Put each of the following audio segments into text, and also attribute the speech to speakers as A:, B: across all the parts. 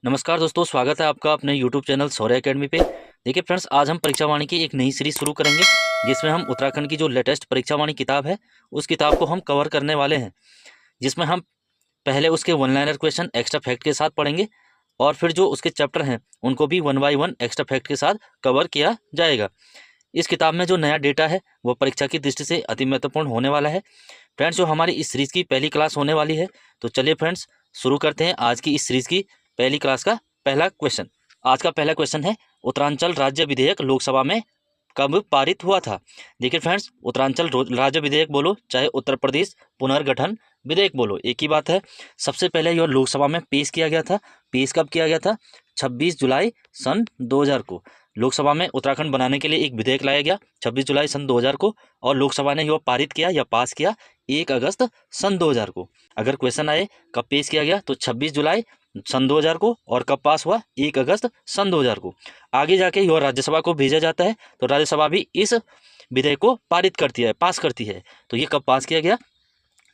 A: नमस्कार दोस्तों, स्वागत है आपका अपने YouTube चैनल शौर्य एकेडमी पे। देखिए फ्रेंड्स, आज हम परीक्षा वाणी की एक नई सीरीज शुरू करेंगे जिसमें हम उत्तराखंड की जो लेटेस्ट परीक्षा वाणी किताब है उस किताब को हम कवर करने वाले हैं। जिसमें हम पहले उसके one liner question extra fact के साथ पढ़ेंगे और फिर जो उसके चैप्टर हैं उनको भी one by one extra fact के साथ कवर किया जाएगा। इस किताब में जो नया डेटा है वो परीक्षा की दृष्टि से अति महत्वपूर्ण होने वाला है। फ्रेंड्स, जो हमारी इस सीरीज़ की पहली क्लास होने वाली है, तो चलिए फ्रेंड्स शुरू करते हैं आज की इस सीरीज़ की पहली क्लास का पहला क्वेश्चन। आज का पहला क्वेश्चन है, उत्तरांचल राज्य विधेयक लोकसभा में कब पारित हुआ था। देखिए फ्रेंड्स, उत्तरांचल राज्य विधेयक बोलो चाहे उत्तर प्रदेश पुनर्गठन विधेयक बोलो, एक ही बात है। सबसे पहले यह लोकसभा में पेश किया गया था। पेश कब किया गया था? 26 जुलाई सन 2000 को लोकसभा में उत्तराखंड बनाने के लिए एक विधेयक लाया गया 26 जुलाई सन 2000 को, और लोकसभा ने यह पारित किया या पास किया 1 अगस्त सन 2000 को। अगर क्वेश्चन आए कब पेश किया गया तो 26 जुलाई सन 2000 को, और कब पास हुआ 1 अगस्त सन 2000 को। आगे जाके यह राज्यसभा को भेजा जाता है, तो राज्यसभा भी इस विधेयक को पारित करती है, पास करती है। तो ये कब पास किया गया?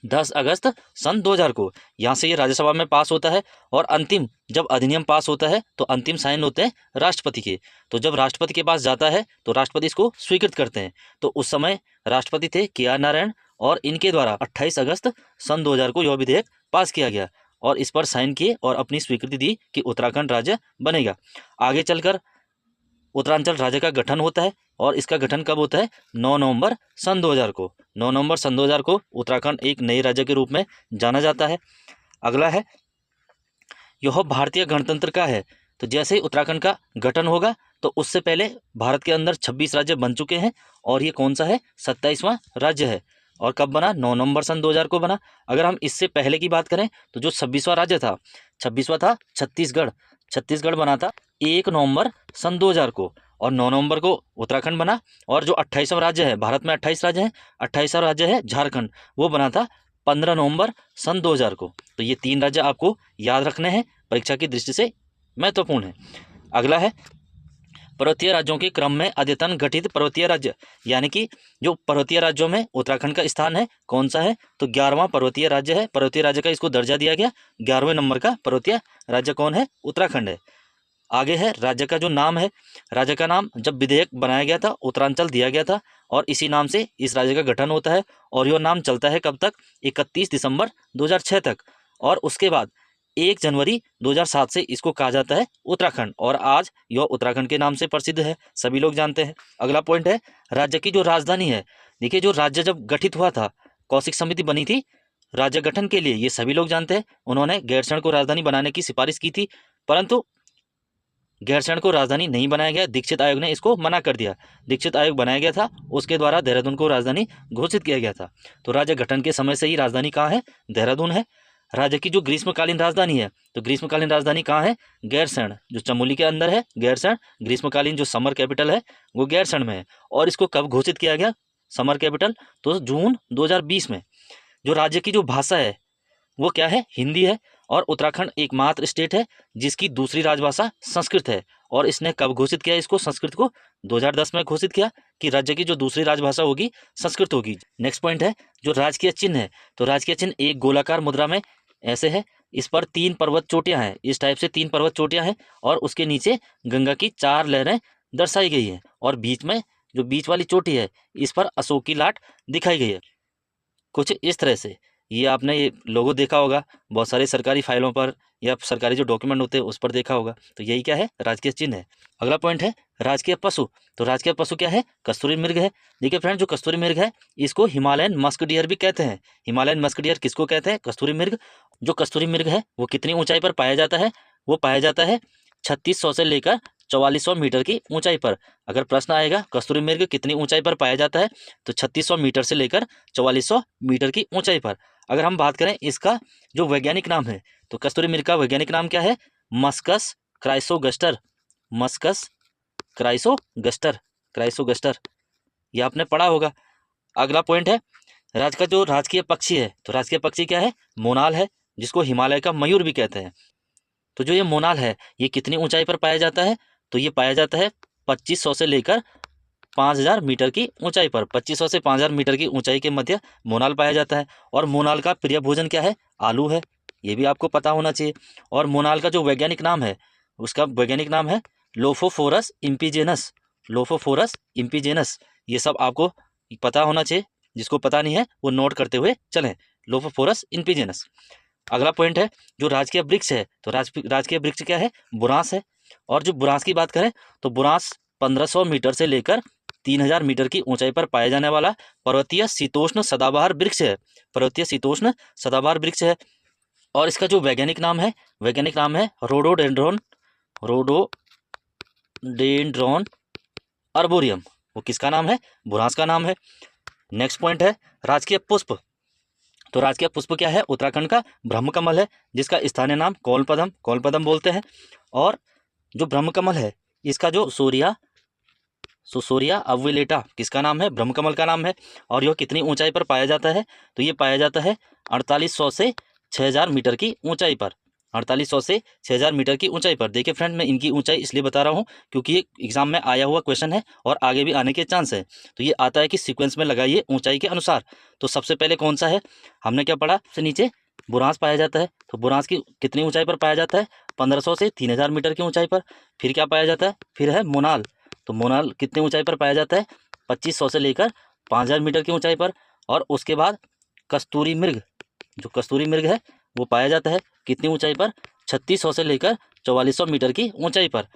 A: 10 अगस्त सन 2000 को। यहाँ से ये राज्यसभा में पास होता है, और अंतिम जब अधिनियम पास होता है तो अंतिम साइन होते हैं राष्ट्रपति के। तो जब राष्ट्रपति के पास जाता है तो राष्ट्रपति इसको स्वीकृत करते हैं। तो उस समय राष्ट्रपति थे KR नारायण, और इनके द्वारा 28 अगस्त सन 2000 को यह विधेयक पास किया गया और इस पर साइन किए और अपनी स्वीकृति दी कि उत्तराखंड राज्य बनेगा। आगे चलकर उत्तरांचल राज्य का गठन होता है, और इसका गठन कब होता है? 9 नवंबर सन 2000 को। 9 नवंबर सन 2000 को उत्तराखंड एक नए राज्य के रूप में जाना जाता है। अगला है, यह भारतीय गणतंत्र का है। तो जैसे ही उत्तराखंड का गठन होगा तो उससे पहले भारत के अंदर 26 राज्य बन चुके हैं, और ये कौन सा है? 27वां राज्य है। और कब बना? 9 नवंबर सन 2000 को बना। अगर हम इससे पहले की बात करें तो जो 26वां राज्य था, 26वां था छत्तीसगढ़। छत्तीसगढ़ बना था 1 नवंबर सन 2000 को, और 9 नवंबर को उत्तराखंड बना। और जो 28वां राज्य है, भारत में 28 राज्य हैं, 28वां राज्य है झारखंड, वो बना था 15 नवंबर सन 2000 को। तो ये 3 राज्य आपको याद रखने हैं, परीक्षा की दृष्टि से महत्वपूर्ण है। अगला है, पर्वतीय राज्यों के क्रम में अद्यतन गठित पर्वतीय राज्य, यानी कि जो पर्वतीय राज्यों में उत्तराखंड का स्थान है कौन सा है? तो 11वां पर्वतीय राज्य है। पर्वतीय राज्य का इसको दर्जा दिया गया, 11वें नंबर का पर्वतीय राज्य कौन है? उत्तराखंड है। आगे है, राज्य का जो नाम है, राज्य का नाम जब विधेयक बनाया गया था उत्तरांचल दिया गया था, और इसी नाम से इस राज्य का गठन होता है। और यह नाम चलता है कब तक? 31 दिसंबर 2006 तक। और उसके बाद 1 जनवरी 2007 से इसको कहा जाता है उत्तराखंड, और आज यह उत्तराखंड के नाम से प्रसिद्ध है, सभी लोग जानते हैं। अगला पॉइंट है, राज्य की जो राजधानी है। देखिए, जो राज्य जब गठित हुआ था, कौशिक समिति बनी थी राज्य गठन के लिए, ये सभी लोग जानते हैं। उन्होंने गैरसैंण को राजधानी बनाने की सिफारिश की थी, परंतु गैरसैंण को राजधानी नहीं बनाया गया। दीक्षित आयोग ने इसको मना कर दिया। दीक्षित आयोग बनाया गया था, उसके द्वारा देहरादून को राजधानी घोषित किया गया था। तो राज्य गठन के समय से ही राजधानी कहाँ है? देहरादून है। राज्य की जो ग्रीष्मकालीन राजधानी है, तो ग्रीष्मकालीन राजधानी कहाँ है? गैरसैंण, जो चमोली के अंदर है गैरसैंण। ग्रीष्मकालीन जो समर कैपिटल है वो गैरसैंण में है। और इसको कब घोषित किया गया समर कैपिटल? तो जून 2020 में। जो राज्य की जो भाषा है वो क्या है? हिंदी है। और उत्तराखंड एकमात्र स्टेट है जिसकी दूसरी राजभाषा संस्कृत है। और इसने कब घोषित किया इसको, संस्कृत को? 2010 में घोषित किया कि राज्य की जो दूसरी राजभाषा होगी संस्कृत होगी। नेक्स्ट पॉइंट है, जो राजकीय चिन्ह है, तो राजकीय चिन्ह एक गोलाकार मुद्रा में ऐसे है। इस पर 3 पर्वत चोटियां हैं, इस टाइप से 3 पर्वत चोटियां हैं, और उसके नीचे गंगा की 4 लहरें दर्शाई गई हैं, और बीच में जो बीच वाली चोटी है इस पर अशोक की लाट दिखाई गई है। कुछ इस तरह से ये आपने ये लोगो देखा होगा बहुत सारी सरकारी फाइलों पर, या सरकारी जो डॉक्यूमेंट होते हैं उस पर देखा होगा। तो यही क्या है? राजकीय चिन्ह है। अगला पॉइंट है, राजकीय पशु। तो राजकीय पशु क्या है? कस्तूरी मृग है। देखिए फ्रेंड, जो कस्तूरी मृग है इसको हिमालयन मस्क डियर भी कहते हैं। हिमालयन मस्क डियर किसको कहते हैं? कस्तूरी मृग। जो कस्तूरी मृग है वो कितनी ऊंचाई पर पाया जाता है? वो पाया जाता है 3600 से लेकर 4400 मीटर की ऊंचाई पर। अगर प्रश्न आएगा कस्तूरी मृग कितनी ऊंचाई पर पाया जाता है, तो 3600 मीटर से लेकर 4400 मीटर की ऊंचाई पर। अगर हम बात करें इसका जो वैज्ञानिक नाम है, तो कस्तूरी मृग का वैज्ञानिक नाम क्या है? मस्कस क्राइसोगस्टर। मस्कस क्राइसोगस्टर, क्राइसोगस्टर, ये आपने पढ़ा होगा। अगला पॉइंट है, राज्य का जो राजकीय पक्षी है, तो राजकीय पक्षी क्या है? मोनाल है, जिसको हिमालय का मयूर भी कहते हैं। तो जो ये मोनाल है ये कितनी ऊंचाई पर पाया जाता है? तो ये पाया जाता है 2500 से लेकर 5000 मीटर की ऊंचाई पर। 2500 से 5000 मीटर की ऊंचाई के मध्य मोनाल पाया जाता है। और मोनाल का प्रिय भोजन क्या है? आलू है। ये भी आपको पता होना चाहिए। और मोनाल का जो वैज्ञानिक नाम है, उसका वैज्ञानिक नाम है लोफोफोरस इम्पीजेनस। लोफोफोरस इम्पीजेनस, ये सब आपको पता होना चाहिए। जिसको पता नहीं है वो नोट करते हुए चलें, लोफोफोरस इम्पीजेनस। अगला पॉइंट है जो राजकीय वृक्ष है, तो राजकीय वृक्ष क्या है? बुरांस है। और जो बुरांस की बात करें तो बुरांस 1500 मीटर से लेकर 3000 मीटर की ऊंचाई पर पाया जाने वाला पर्वतीय शीतोष्ण सदाबहार वृक्ष है। पर्वतीय शीतोष्ण सदाबहार वृक्ष है। और इसका जो वैज्ञानिक नाम है रोडोडेंड्रॉन अर्बोरियम। वो किसका नाम है? बुरांस का नाम है। नेक्स्ट पॉइंट है राजकीय पुष्प। तो राजकीय पुष्प क्या है? उत्तराखंड का ब्रह्मकमल है, जिसका स्थानीय नाम कौलपदम बोलते हैं। और जो ब्रह्मकमल है इसका जो सुसोरिया अविलेटा किसका नाम है? ब्रह्मकमल का नाम है। और यह कितनी ऊंचाई पर पाया जाता है? तो ये पाया जाता है 4800 से 6000 मीटर की ऊंचाई पर। 4800 से 6000 मीटर की ऊंचाई पर। देखिए फ्रेंड, मैं इनकी ऊंचाई इसलिए बता रहा हूँ क्योंकि ये एग्जाम में आया हुआ क्वेश्चन है और आगे भी आने के चांस है। तो ये आता है कि सीक्वेंस में लगाइए ऊंचाई के अनुसार। तो सबसे पहले कौन सा है? हमने क्या पढ़ा? सबसे नीचे बुरांस पाया जाता है। तो बुरांस की कितनी ऊंचाई पर पाया जाता है? 1500 से 3000 मीटर की ऊंचाई पर। फिर क्या पाया जाता है? फिर है मोनाल। तो मोनाल कितनी ऊंचाई पर पाया जाता है? 2500 से लेकर 5000 मीटर की ऊंचाई पर। और उसके बाद कस्तूरी मृग, जो कस्तूरी मृग है वो पाया जाता है कितनी ऊंचाई पर? 3600 से लेकर 4400 मीटर की ऊंचाई पर।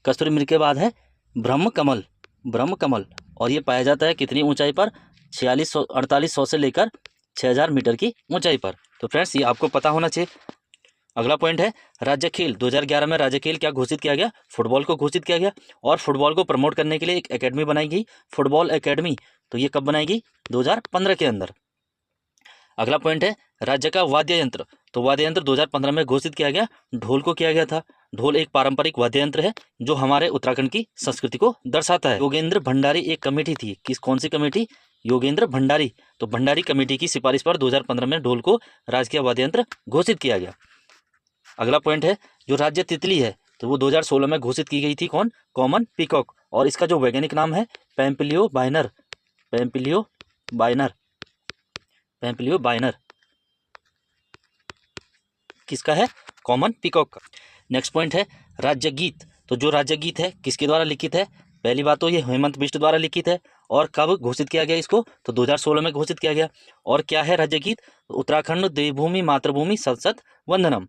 A: कस्तूरी मृग के बाद है ब्रह्मकमल, और ये पाया जाता है कितनी ऊंचाई पर? 4800 से लेकर 6000 मीटर की ऊंचाई पर। तो फ्रेंड्स, ये आपको पता होना चाहिए। अगला पॉइंट है राज्य खेल। 2011 में राज्य खेल क्या घोषित किया गया? फुटबॉल को घोषित किया गया। और फुटबॉल को प्रमोट करने के लिए एक एकेडमी बनाई गई, फुटबॉल एकेडमी। तो ये कब बनाई गई? 2015 के अंदर। अगला पॉइंट है राज्य का वाद्य यंत्र। तो वाद्य यंत्र 2015 में घोषित किया गया, ढोल को किया गया था। ढोल एक पारंपरिक वाद्य यंत्र है जो हमारे उत्तराखंड की संस्कृति को दर्शाता है। योगेंद्र भंडारी एक कमेटी थी, कौन सी कमेटी? योगेंद्र भंडारी। तो भंडारी कमेटी की सिफारिश पर 2015 में ढोल को राजकीय वाद्य यंत्र घोषित किया गया। अगला पॉइंट है जो राज्य तितली है, तो वो 2016 में घोषित की गई थी। कौन? Common peacock. और इसका जो वैज्ञानिक नाम है पैम्पिलियो बाइनर किसका है? कॉमन पीकॉक का। नेक्स्ट पॉइंट है राज्य गीत। तो जो राज्य गीत है किसके द्वारा लिखित है? पहली बात तो ये हेमंत बिष्ट द्वारा लिखित है। और कब घोषित किया गया इसको? तो 2016 में घोषित किया गया। और क्या है राज्य गीत? उत्तराखंड देवभूमि मातृभूमि सतसत वंदनम।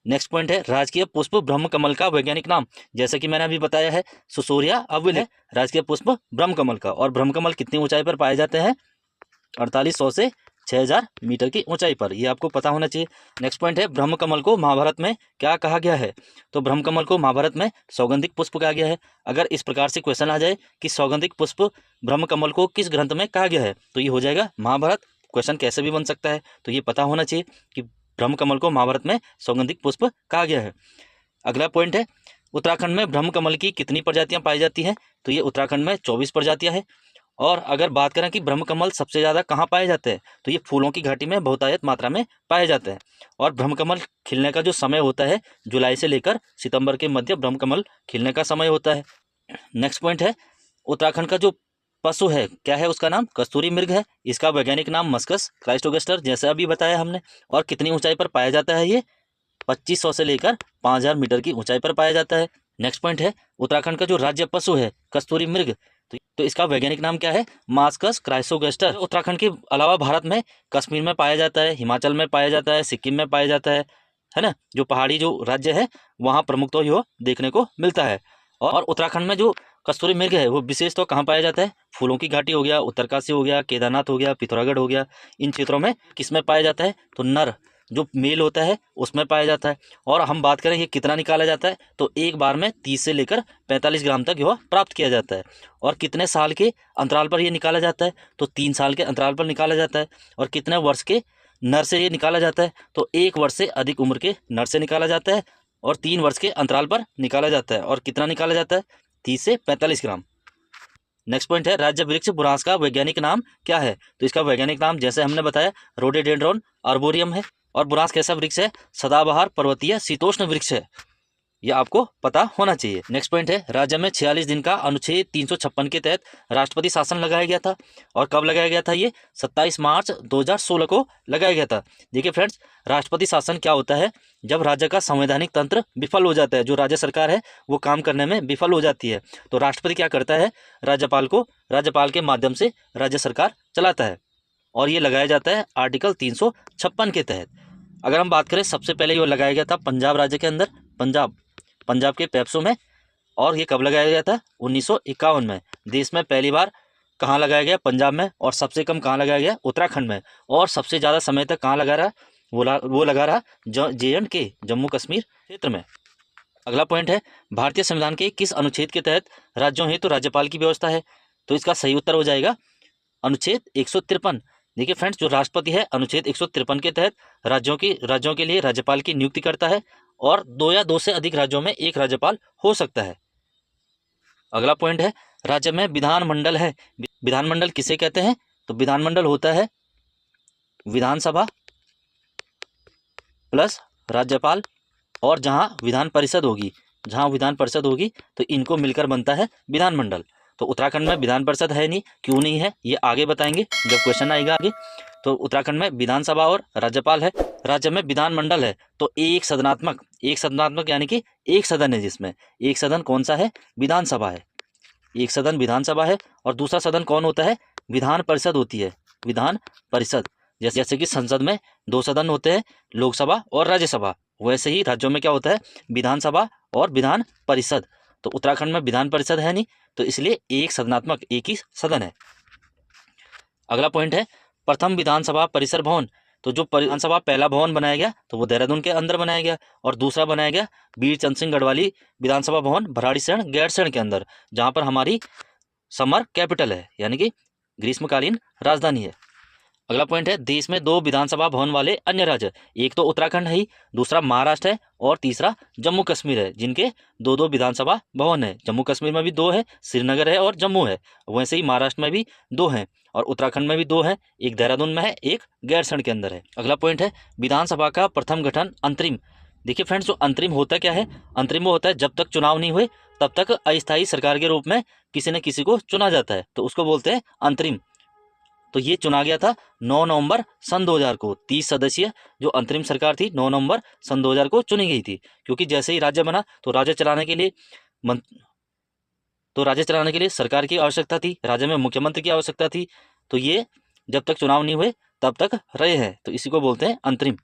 A: नेक्स्ट पॉइंट है राजकीय पुष्प ब्रह्मकमल का वैज्ञानिक नाम। जैसे कि मैंने अभी बताया है, सुसोरिया अविल है राजकीय पुष्प ब्रह्मकमल का। और ब्रह्मकमल कितनी ऊंचाई पर पाए जाते हैं? 4800 से 6000 मीटर की ऊंचाई पर। ये आपको पता होना चाहिए। नेक्स्ट पॉइंट है ब्रह्मकमल को महाभारत में क्या कहा गया है? तो ब्रह्मकमल को महाभारत में सौगंधिक पुष्प कहा गया है। अगर इस प्रकार से क्वेश्चन आ जाए कि सौगंधिक पुष्प ब्रह्मकमल को किस ग्रंथ में कहा गया है, तो ये हो जाएगा महाभारत। क्वेश्चन कैसे भी बन सकता है, तो ये पता होना चाहिए कि ब्रह्मकमल को महाभारत में सौगंधिक पुष्प कहा गया है। अगला पॉइंट है उत्तराखंड में ब्रह्मकमल की कितनी प्रजातियां पाई जाती हैं? तो ये उत्तराखंड में 24 प्रजातियां हैं। और अगर बात करें कि ब्रह्मकमल सबसे ज़्यादा कहाँ पाए जाते हैं, तो ये फूलों की घाटी में बहुतायत मात्रा में पाए जाते हैं। और ब्रह्मकमल खिलने का जो समय होता है जुलाई से लेकर सितंबर के मध्य ब्रह्मकमल खिलने का समय होता है। नेक्स्ट पॉइंट है उत्तराखंड का जो पशु है क्या है? उसका नाम कस्तूरी मृग है। इसका वैज्ञानिक नाम मस्कस क्राइस्टोगेस्टर, जैसे अभी बताया हमने। और कितनी ऊंचाई पर पाया जाता है? ये 2500 से लेकर 5000 मीटर की ऊंचाई पर पाया जाता है। नेक्स्ट पॉइंट है उत्तराखंड का जो राज्य पशु है कस्तूरी मृग, तो इसका वैज्ञानिक नाम क्या है? मास्कस क्राइसोगेस्टर। उत्तराखंड के अलावा भारत में कश्मीर में पाया जाता है, हिमाचल में पाया जाता है, सिक्किम में पाया जाता है ना। जो पहाड़ी जो राज्य है वहाँ प्रमुखतः तो देखने को मिलता है। और उत्तराखंड में जो कस्तूरी मृग है वो विशेष तो कहाँ पाया जाता है? फूलों की घाटी हो गया, उत्तरकाशी हो गया, केदारनाथ हो गया, पिथौरागढ़ हो गया। इन क्षेत्रों में किसमें पाया जाता है? तो नर जो मेल होता है उसमें पाया जाता है। और हम बात करें ये कितना निकाला जाता है, तो एक बार में 30 से लेकर 45 ग्राम तक यह प्राप्त किया जाता है। और कितने साल के अंतराल पर ये निकाला जाता है? तो 3 साल के अंतराल पर निकाला जाता है। और कितने वर्ष के नर से ये निकाला जाता है? तो 1 वर्ष से अधिक उम्र के नर से निकाला जाता है और 3 वर्ष के अंतराल पर निकाला जाता है। और कितना निकाला जाता है? 30 से 45 ग्राम। नेक्स्ट पॉइंट है राज्य वृक्ष बुरांस का वैज्ञानिक नाम क्या है? तो इसका वैज्ञानिक नाम जैसे हमने बताया रोडोडेंड्रॉन अर्बोरियम है। और बुरांस कैसा वृक्ष है? सदाबहार पर्वतीय शीतोष्ण वृक्ष है। ये आपको पता होना चाहिए। नेक्स्ट पॉइंट है, राज्य में 46 दिन का अनुच्छेद 356 के तहत राष्ट्रपति शासन लगाया गया था। और कब लगाया गया था? ये 27 मार्च 2016 को लगाया गया था। देखिए फ्रेंड्स, राष्ट्रपति शासन क्या होता है? जब राज्य का संवैधानिक तंत्र विफल हो जाता है, जो राज्य सरकार है वो काम करने में विफल हो जाती है, तो राष्ट्रपति क्या करता है? राज्यपाल के माध्यम से राज्य सरकार चलाता है। और ये लगाया जाता है आर्टिकल 356 के तहत। अगर हम बात करें, सबसे पहले ये लगाया गया था पंजाब राज्य के अंदर, पंजाब के पेप्सू में। और ये कब लगाया गया था? 1951 में। देश में पहली बार कहाँ लगाया गया? पंजाब में। और सबसे कम कहाँ लगाया गया? उत्तराखंड में। और सबसे ज़्यादा समय तक कहाँ लगा रहा? वो लगा रहा JNK, जम्मू कश्मीर क्षेत्र में। अगला पॉइंट है, भारतीय संविधान के किस अनुच्छेद के तहत राज्यों हेतु राज्यपाल की व्यवस्था है? तो इसका सही उत्तर हो जाएगा अनुच्छेद 153। देखिए फ्रेंड्स, जो राष्ट्रपति है अनुच्छेद 153 के तहत राज्यों के लिए राज्यपाल की नियुक्ति करता है। और 2 या 2 से अधिक राज्यों में एक राज्यपाल हो सकता है। अगला पॉइंट है, राज्य में विधानमंडल है। विधानमंडल किसे कहते हैं? तो विधानमंडल होता है विधानसभा प्लस राज्यपाल, और जहाँ विधान परिषद होगी तो इनको मिलकर बनता है विधानमंडल। तो उत्तराखंड में विधान परिषद है नहीं, क्यों नहीं है ये आगे बताएंगे जब क्वेश्चन आएगा आगे। तो उत्तराखंड में विधानसभा और राज्यपाल है। राज्य में विधानमंडल है तो एक सदनात्मक यानी कि एक सदन है, जिसमें एक सदन कौन सा है? विधानसभा है। एक सदन विधानसभा है। और दूसरा सदन कौन होता है? विधान परिषद होती है, विधान परिषद। जैसे कि संसद में 2 सदन होते हैं, लोकसभा और राज्यसभा, वैसे ही राज्यों में क्या होता है? विधानसभा और विधान परिषद। तो उत्तराखंड में विधान परिषद है नहीं, तो इसलिए एक ही सदन है। अगला पॉइंट है, प्रथम विधानसभा परिसर भवन। तो जो विधानसभा पहला भवन बनाया गया तो वो देहरादून के अंदर बनाया गया, और दूसरा बनाया गया वीर चंद सिंह गढ़वाली विधानसभा भवन भराड़ीसैंण गैरसैंण के अंदर, जहाँ पर हमारी समर कैपिटल है, यानी कि ग्रीष्मकालीन राजधानी है। अगला पॉइंट है, देश में 2 विधानसभा भवन वाले अन्य राज्य, एक तो उत्तराखंड है ही, दूसरा महाराष्ट्र है, और तीसरा जम्मू कश्मीर है, जिनके 2 विधानसभा भवन है। जम्मू कश्मीर में भी 2 है, श्रीनगर है और जम्मू है। वैसे ही महाराष्ट्र में भी 2 हैं, और उत्तराखंड में भी 2 हैं, एक देहरादून में है, एक गैरसैंण के अंदर है। अगला पॉइंट है, विधानसभा का प्रथम गठन अंतरिम। देखिए फ्रेंड्स, जो अंतरिम होता क्या है? अंतरिम वो होता है जब तक चुनाव नहीं हुए तब तक अस्थायी सरकार के रूप में किसी न किसी को चुना जाता है, तो उसको बोलते हैं अंतरिम। तो ये चुना गया था 9 नवंबर सन 2000 को। 30 सदस्यीय जो अंतरिम सरकार थी 9 नवंबर सन 2000 को चुनी गई थी, क्योंकि जैसे ही राज्य बना तो राज्य चलाने के लिए सरकार की आवश्यकता थी, राज्य में मुख्यमंत्री की आवश्यकता थी। तो ये जब तक चुनाव नहीं हुए तब तक रहे हैं, तो इसी को बोलते हैं अंतरिम।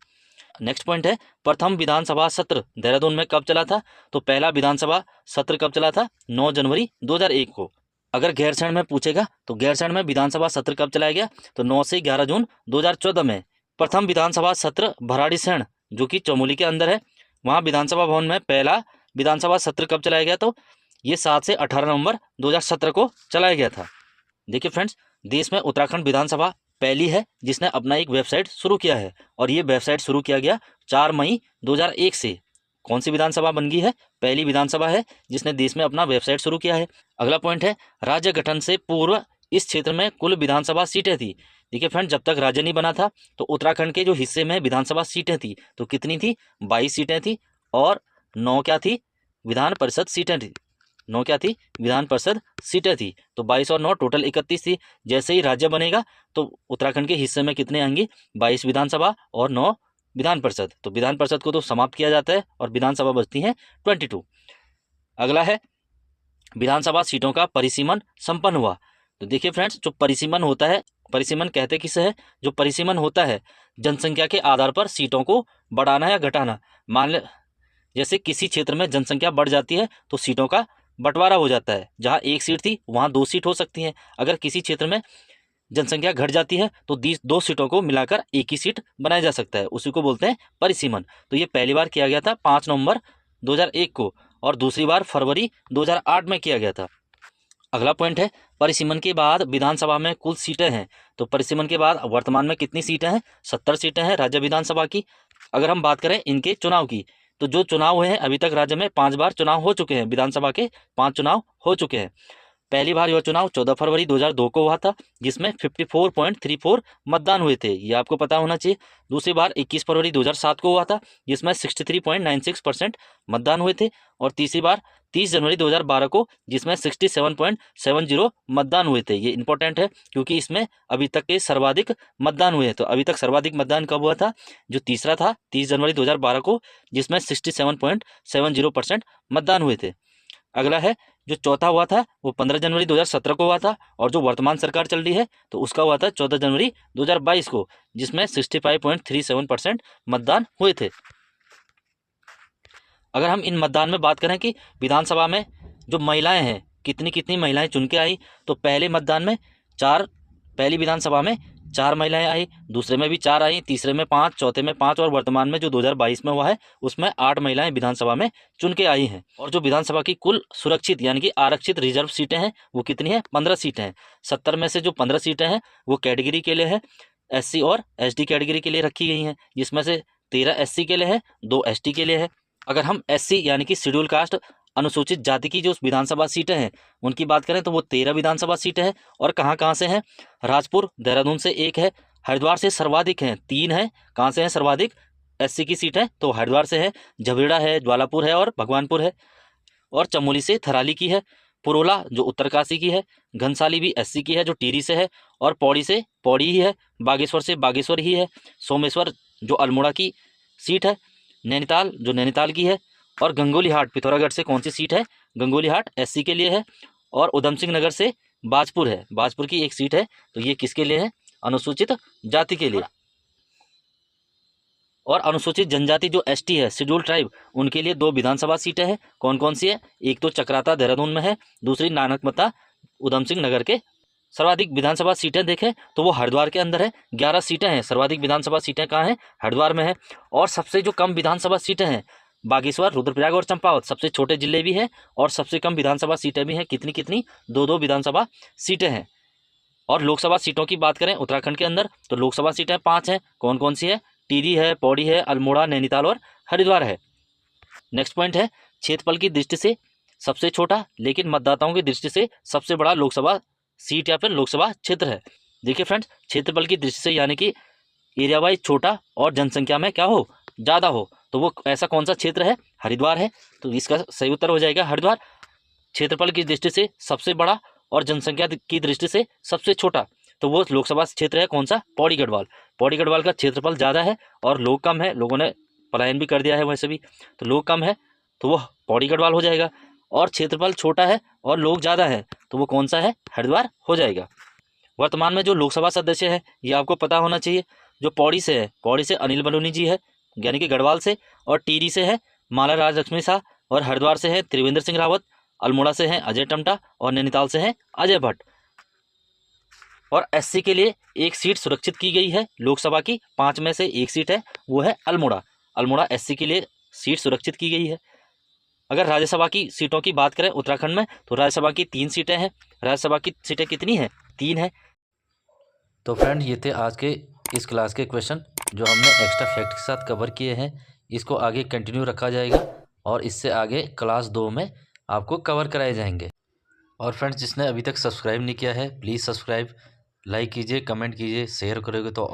A: नेक्स्ट पॉइंट है, प्रथम विधानसभा सत्र देहरादून में कब चला था? तो पहला विधानसभा सत्र कब चला था? 9 जनवरी 2001 को। अगर गैरसैंण में पूछेगा तो गैरसैंण में विधानसभा सत्र कब चलाया गया? तो 9 से 11 जून 2014 में। प्रथम विधानसभा सत्र भराड़ीसैंण जो कि चमोली के अंदर है, वहाँ विधानसभा भवन में पहला विधानसभा सत्र कब चलाया गया? तो ये 7 से 18 नवंबर 2017 को चलाया गया था। देखिए फ्रेंड्स, देश में उत्तराखंड विधानसभा पहली है जिसने अपना एक वेबसाइट शुरू किया है, और ये वेबसाइट शुरू किया गया 4 मई 2001 से। कौन सी विधानसभा बन गई है? पहली विधानसभा है जिसने देश में अपना वेबसाइट शुरू किया है। अगला पॉइंट है, राज्य गठन से पूर्व इस क्षेत्र में कुल विधानसभा सीटें थी। देखिए फ्रेंड, जब तक राज्य नहीं बना था तो उत्तराखंड के जो हिस्से में विधानसभा सीटें थी तो कितनी थी? 22 सीटें थी, और 9 क्या थी? विधान परिषद सीटें थी। 9 क्या थी? विधान परिषद सीटें थी। तो 22 और 9 टोटल 31 थी। जैसे ही राज्य बनेगा तो उत्तराखंड के हिस्से में कितने आएंगे? 22 विधानसभा और 9 विधान परिषद। तो विधान परिषद को तो समाप्त किया जाता है और विधानसभा बचती है 22। अगला है, विधानसभा सीटों का परिसीमन संपन्न हुआ। तो देखिए फ्रेंड्स, जो परिसीमन होता है, परिसीमन कहते किसे है? जो परिसीमन होता है जनसंख्या के आधार पर सीटों को बढ़ाना या घटाना। मान ले जैसे किसी क्षेत्र में जनसंख्या बढ़ जाती है तो सीटों का बंटवारा हो जाता है, जहाँ 1 सीट थी वहाँ 2 सीट हो सकती हैं। अगर किसी क्षेत्र में जनसंख्या घट जाती है तो 2 सीटों को मिलाकर 1 ही सीट बनाया जा सकता है, उसी को बोलते हैं परिसीमन। तो ये पहली बार किया गया था 5 नवंबर 2001 को, और दूसरी बार फरवरी 2008 में किया गया था। अगला पॉइंट है, परिसीमन के बाद विधानसभा में कुल सीटें हैं। तो परिसीमन के बाद वर्तमान में कितनी सीटें हैं? 70 सीटें हैं राज्य विधानसभा की। अगर हम बात करें इनके चुनाव की, तो जो चुनाव हुए हैं अभी तक राज्य में 5 बार चुनाव हो चुके हैं, विधानसभा के 5 चुनाव हो चुके हैं। पहली बार यह चुनाव 14 फरवरी 2002 को हुआ था, जिसमें 54.34 मतदान हुए थे, ये आपको पता होना चाहिए। दूसरी बार 21 फरवरी 2007 को हुआ था, जिसमें 63.96% मतदान हुए थे। और तीसरी बार 30 जनवरी 2012 को, जिसमें 67.70 मतदान हुए थे। ये इंपॉर्टेंट है क्योंकि इसमें अभी तक के सर्वाधिक मतदान हुए हैं। तो अभी तक सर्वाधिक मतदान कब हुआ था? जो तीसरा था 30 जनवरी 2012 को, जिसमें 67.70% मतदान हुए थे। अगला है जो चौथा हुआ था वो 15 जनवरी 2017 को हुआ था, और जो वर्तमान सरकार चल रही है तो उसका हुआ था 14 जनवरी 2022 को, जिसमें 65.37% मतदान हुए थे। अगर हम इन मतदान में बात करें कि विधानसभा में जो महिलाएं हैं कितनी कितनी महिलाएं चुन के आई, तो पहले मतदान में पहली विधानसभा में 4 महिलाएं आई, दूसरे में भी 4 आई, तीसरे में 5, चौथे में 5, और वर्तमान में जो 2022 में हुआ है उसमें 8 महिलाएं विधानसभा में चुन के आई हैं। और जो विधानसभा की कुल सुरक्षित यानी कि आरक्षित रिजर्व सीटें हैं वो कितनी है? 15 सीटें हैं। 70 में से जो 15 सीटें हैं वो कैटेगरी के लिए है, SC और SD कैटेगरी के लिए रखी गई हैं, जिसमें से 13 SC के लिए है, 2 ST के लिए है। अगर हम SC यानी कि शेड्यूल कास्ट अनुसूचित जाति की जो विधानसभा सीटें हैं उनकी बात करें तो वो 13 विधानसभा सीटें हैं। और कहाँ कहाँ से हैं? राजपुर देहरादून से 1 है, हरिद्वार से सर्वाधिक हैं 3 हैं। कहाँ से हैं सर्वाधिक SC की सीट है? तो हरिद्वार से है, झबरेड़ा है, ज्वालापुर है और भगवानपुर है। और चमोली से थराली की है, पुरोला जो उत्तरकाशी की है, घनसाली भी SC की है जो टिहरी से है, और पौड़ी से पौड़ी ही है, बागेश्वर से बागेश्वर ही है, सोमेश्वर जो अल्मोड़ा की सीट है, नैनीताल जो नैनीताल की है, और गंगोली हाट पिथौरागढ़ से कौन सी सीट है? गंगोली हाट SC के लिए है, और उधम सिंह नगर से बाजपुर है, बाजपुर की एक सीट है। तो ये किसके लिए है? अनुसूचित जाति के लिए। और अनुसूचित जनजाति जो ST है शेड्यूल ट्राइब, उनके लिए 2 विधानसभा सीटें हैं। कौन कौन सी है? एक तो चक्राता देहरादून में है, दूसरी नानकमता उधम सिंह नगर के। सर्वाधिक विधानसभा सीटें देखें तो वो हरिद्वार के अंदर है, 11 सीटें हैं। सर्वाधिक विधानसभा सीटें कहाँ हैं? हरिद्वार में है। और सबसे जो कम विधानसभा सीटें हैं बागेश्वर, रुद्रप्रयाग और चंपावत, सबसे छोटे जिले भी हैं और सबसे कम विधानसभा सीटें भी हैं। कितनी कितनी? 2-2 विधानसभा सीटें हैं। और लोकसभा सीटों की बात करें उत्तराखंड के अंदर तो लोकसभा सीटें 5 हैं। कौन कौन सी है? टिहरी है, पौड़ी है, अल्मोड़ा, नैनीताल और हरिद्वार है। नेक्स्ट पॉइंट है क्षेत्रफल की दृष्टि से सबसे छोटा लेकिन मतदाताओं की दृष्टि से सबसे बड़ा लोकसभा सीट या फिर लोकसभा क्षेत्र है। देखिए फ्रेंड्स, क्षेत्रफल की दृष्टि से यानी कि एरिया वाइज छोटा और जनसंख्या में क्या हो? ज़्यादा हो, तो वो ऐसा कौन सा क्षेत्र है? हरिद्वार है। तो इसका सही उत्तर हो जाएगा हरिद्वार। क्षेत्रफल की दृष्टि से सबसे बड़ा और जनसंख्या की दृष्टि से सबसे छोटा, तो वो लोकसभा क्षेत्र है कौन सा? पौड़ी गढ़वाल। पौड़ी गढ़वाल का क्षेत्रफल ज़्यादा है और लोग कम है, लोगों ने पलायन भी कर दिया है वैसे भी, तो लोग कम है तो वो पौड़ी गढ़वाल हो जाएगा। और क्षेत्रफल छोटा है और लोग ज़्यादा है तो वो कौन सा है? हरिद्वार हो जाएगा। वर्तमान में जो लोकसभा सदस्य है ये आपको पता होना चाहिए। जो पौड़ी से है, पौड़ी से अनिल बलूनी जी है यानी कि गढ़वाल से, और टिहरी से है माला राजलक्ष्मी शाह, और हरिद्वार से है त्रिवेंद्र सिंह रावत, अल्मोड़ा से हैं अजय टमटा, और नैनीताल से हैं अजय भट्ट। और SC के लिए 1 सीट सुरक्षित की गई है लोकसभा की, 5 में से 1 सीट है वो है अल्मोड़ा। अल्मोड़ा SC के लिए सीट सुरक्षित की गई है। अगर राज्यसभा की सीटों की बात करें उत्तराखंड में तो राज्यसभा की 3 सीटें हैं। राज्यसभा की सीटें कितनी हैं? 3 हैं। तो फ्रेंड ये थे आज के इस क्लास के क्वेश्चन जो हमने एक्स्ट्रा फैक्ट के साथ कवर किए हैं। इसको आगे कंटिन्यू रखा जाएगा और इससे आगे क्लास 2 में आपको कवर कराए जाएंगे। और फ्रेंड्स जिसने अभी तक सब्सक्राइब नहीं किया है प्लीज़ सब्सक्राइब, लाइक कीजिए, कमेंट कीजिए, शेयर करोगे तो